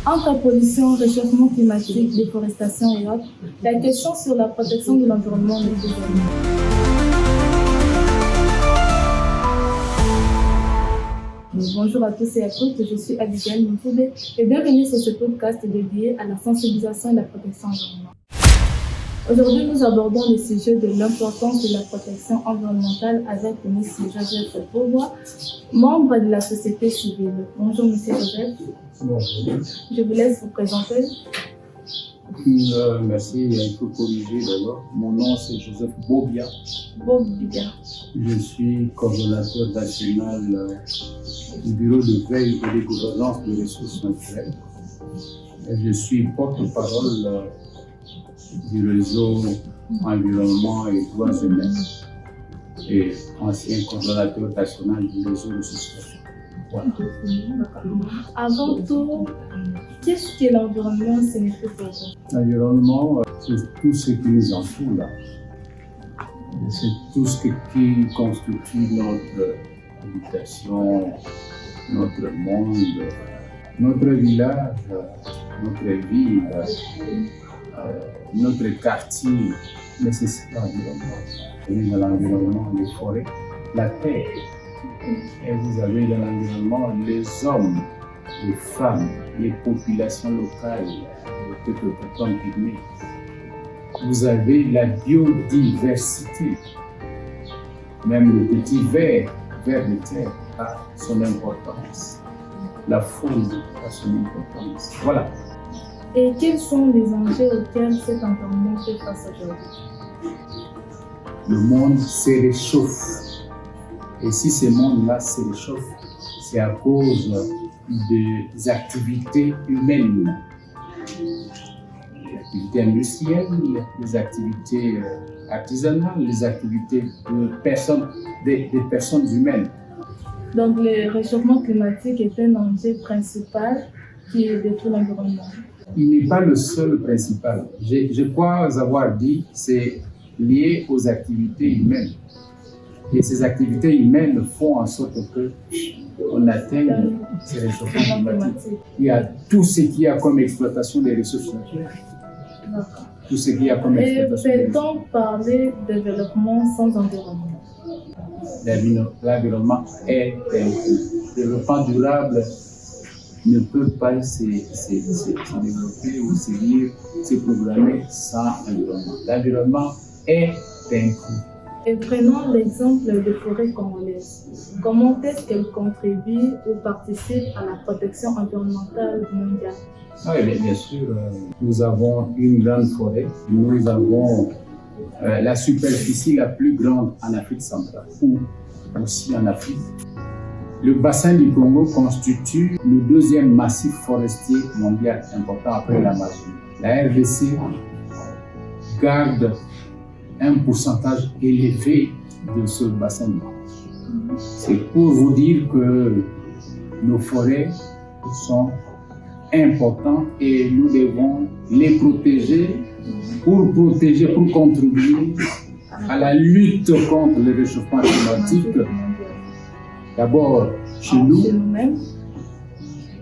Entre pollution, réchauffement climatique, déforestation et autres, la question sur la protection de l'environnement n'est plus évidente. Bonjour à tous et à toutes, je suis Abigail Moutoubé et bienvenue sur ce podcast dédié à la sensibilisation et la protection environnementale. Aujourd'hui, nous abordons le sujet de l'importance de la protection environnementale avec M. Joseph Bourgois, membre de la société civile. Bonjour M. Joseph. Bonjour. Je vous laisse vous présenter. Merci, il faut corriger d'abord. Mon nom c'est Joseph Bobia. Bobia. Je suis coordonnateur national du bureau de veille et de gouvernance des ressources naturelles. Et je suis porte-parole du réseau environnement et droits humains et ancien coordonnateur national du réseau de ressources naturelles. Voilà. Avant tout, qu'est-ce que l'environnement signifie pour vous? L'environnement, c'est tout ce qui nous entoure là. C'est tout ce qui constitue notre habitation, notre monde, notre village, notre ville, notre quartier. Mais c'est ça l'environnement. Vous avez dans l'environnement les forêts, la terre. Et vous avez dans l'environnement les hommes, les femmes, les populations locales, les peuples autochtones pygmées. Vous avez la biodiversité. Même le petit ver de terre a son importance. La faune a son importance. Voilà. Et quels sont les enjeux auxquels cet environnement fait face aujourd'hui? Le monde se réchauffe. Et si ce monde-là se réchauffe, c'est à cause des activités humaines. Les activités industrielles, les activités artisanales, les activités des personnes humaines. Donc le réchauffement climatique est un enjeu principal qui détruit l'environnement. Il n'est pas le seul principal. Je crois avoir dit que c'est lié aux activités humaines. Et ces activités humaines font en sorte qu'on atteigne ces réchauffements climatiques. Il y a tout ce qu'il y a comme exploitation des ressources naturelles. D'accord. Tout ce qu'il y a comme exploitation des ressources. Peut-on parler de développement sans environnement? L'environnement est un tout. Le développement durable ne peut pas se développer ou se programmer sans environnement. L'environnement est un tout. Et prenons l'exemple des forêts congolaises. Comment est-ce qu'elles contribuent ou participent à la protection environnementale mondiale? Oui, bien sûr, nous avons une grande forêt. Nous avons la superficie la plus grande en Afrique centrale ou aussi en Afrique. Le bassin du Congo constitue le deuxième massif forestier mondial important après l'Amazonie. La RDC garde un pourcentage élevé de ce bassin du Congo. C'est pour vous dire que nos forêts sont importantes et nous devons les protéger pour contribuer à la lutte contre le réchauffement climatique. D'abord chez nous,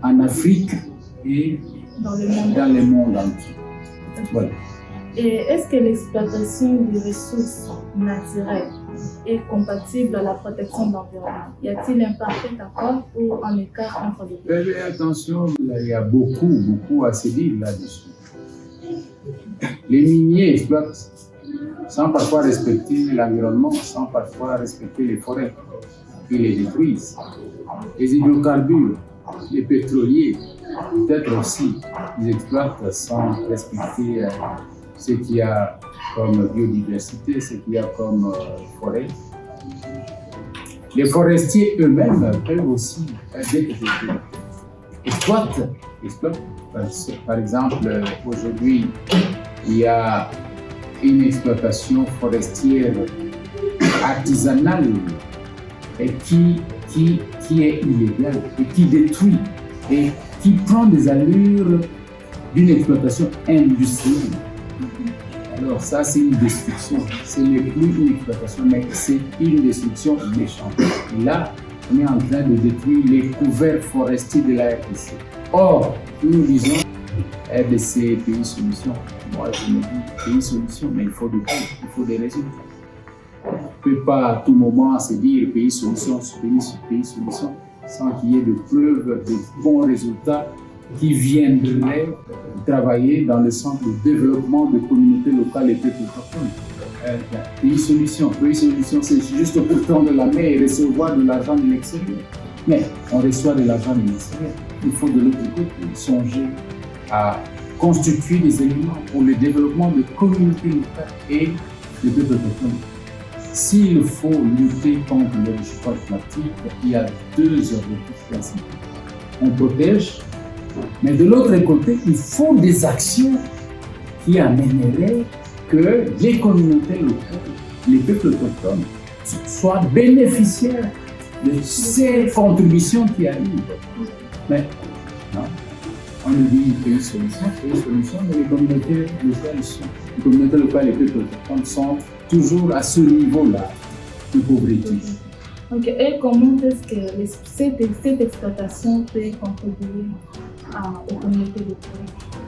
en Afrique et dans le monde entier. Voilà. Et est-ce que l'exploitation des ressources naturelles est compatible à la protection de l'environnement? Y a-t-il un parfait accord ou un écart entre les deux? Faites attention, il y a beaucoup à se dire là-dessus. Les miniers exploitent sans parfois respecter l'environnement, sans parfois respecter les forêts. Ils les détruisent. Les hydrocarbures, les pétroliers, peut-être aussi, ils exploitent sans respecter ce qu'il y a comme biodiversité, ce qu'il y a comme forêt. Les forestiers eux-mêmes peuvent aussi exploitent. Par exemple, aujourd'hui, il y a une exploitation forestière artisanale et qui est illégale et qui détruit et qui prend des allures d'une exploitation industrielle. Alors ça, c'est une destruction. Ce n'est plus une exploitation, mais c'est une destruction méchante. Et là, on est en train de détruire les couverts forestiers de la RDC. Or, nous disons RDC, pays solution. Moi, je me dis pays solution, mais il faut du temps, il faut des résultats. On ne peut pas à tout moment se dire pays solution, pays solution, sans qu'il y ait de preuves, de bons résultats qui viendraient travailler dans le sens du développement de communautés locales et peuples autochtones. Pays solution, c'est juste pour tendre la main et recevoir de l'argent de l'extérieur. Mais on reçoit de l'argent de l'extérieur. Il faut de l'autre côté songer à constituer des éléments pour le développement de communautés locales et de peuples autochtones. S'il faut lutter contre le réchauffement climatique, il y a deux objectifs principaux. On protège, mais de l'autre côté, il faut des actions qui amèneraient que les communautés locales, les peuples autochtones, soient bénéficiaires de ces contributions qui arrivent. Mais non, on nous dit pays solution, mais les communautés locales et peuples autochtones sont toujours à ce niveau-là de pauvreté. Ok, et comment est-ce que cette exploitation peut contribuer aux communautés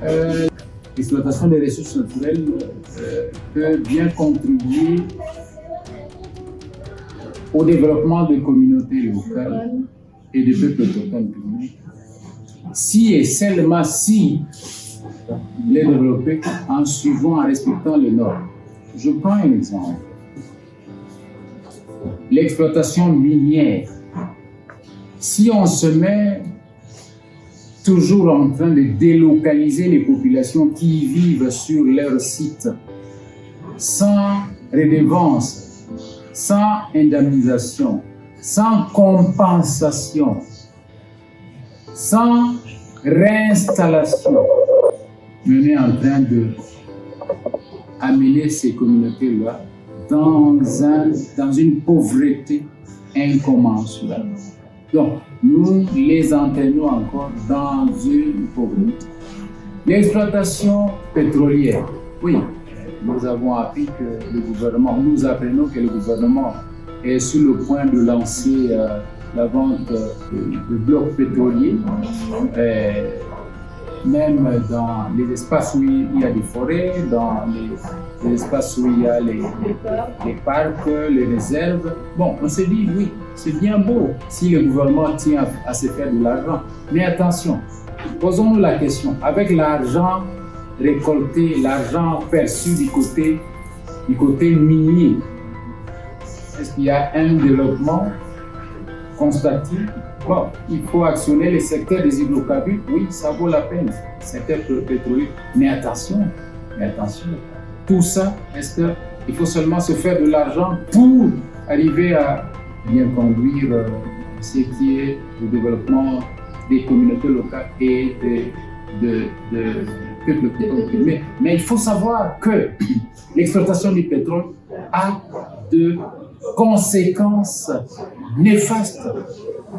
locales? L'exploitation des ressources naturelles peut bien contribuer au développement des communautés locales et des peuples autochtones publics, si et seulement si les développer en suivant, en respectant les normes. Je prends un exemple. L'exploitation minière. Si on se met toujours en train de délocaliser les populations qui vivent sur leur site sans redevance, sans indemnisation, sans compensation, sans réinstallation, on est en train de amener ces communautés-là dans une pauvreté incommensurable. Donc, nous les entraînons encore dans une pauvreté. L'exploitation pétrolière. Oui, nous avons appris que nous apprenons que le gouvernement est sur le point de lancer la vente de blocs pétroliers, même dans les espaces où il y a des forêts, dans les espaces où il y a les parcs, les réserves. Bon, on se dit, oui, c'est bien beau si le gouvernement tient à se faire de l'argent. Mais attention, posons-nous la question, avec l'argent récolté, l'argent perçu du côté minier, est-ce qu'il y a un développement constaté? Bon, il faut actionner le secteur des hydrocarbures, oui, ça vaut la peine, le secteur pétrolier. Mais attention, tout ça, est-ce qu'il faut seulement se faire de l'argent pour arriver à bien conduire ce qui est le développement des communautés locales et de peuples autochtones? Mais il faut savoir que l'exploitation du pétrole a de conséquences néfastes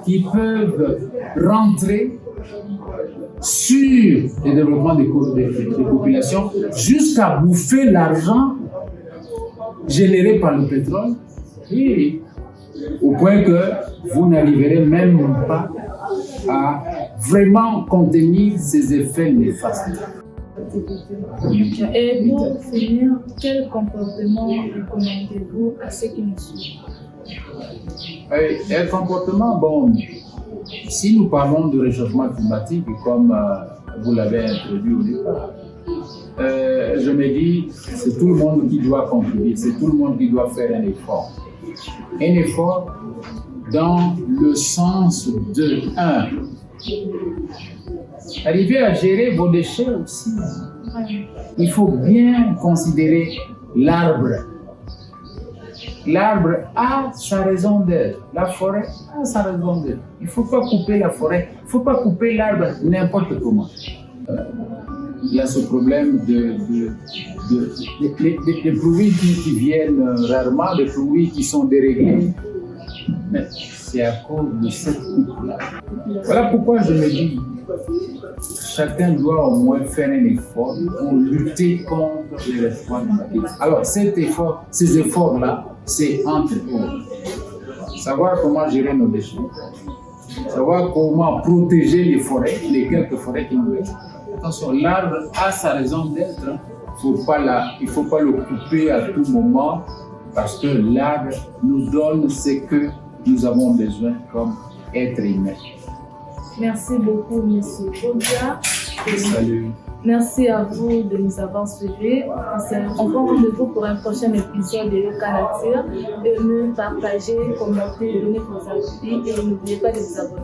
qui peuvent rentrer sur le développement des populations jusqu'à bouffer l'argent généré par le pétrole, et au point que vous n'arriverez même pas à vraiment contenir ces effets néfastes. Et pour finir, quel comportement recommandez-vous à ceux qui nous suivent? Un comportement, bon, si nous parlons de réchauffement climatique, comme vous l'avez introduit au départ, je me dis, c'est tout le monde qui doit contribuer, c'est tout le monde qui doit faire un effort. Un effort dans le sens de 1. Arriver à gérer vos déchets aussi. Il faut bien considérer l'arbre. L'arbre a sa raison d'être. La forêt a sa raison d'être. Il ne faut pas couper la forêt. Il ne faut pas couper l'arbre n'importe comment. Il y a ce problème des pluies qui viennent rarement, des pluies qui sont déréglées. Mais c'est à cause de cette coupe-là. Voilà pourquoi je me dis, chacun doit au moins faire un effort pour lutter contre les réchauffements climatiques. Alors, ces efforts-là, c'est entre autres. Savoir comment gérer nos déchets, savoir comment protéger les forêts, les quelques forêts qui nous restent. Attention, l'arbre a sa raison d'être. Il ne faut pas le couper à tout moment parce que l'arbre nous donne ce que nous avons besoin comme êtres humains. Merci beaucoup, M. Odia. Salut. Merci à vous de nous avoir suivis. On prend rendez-vous pour un prochain épisode de Yoka Nature. De nous partager, commenter, donner vos avis et n'oubliez pas de vous abonner.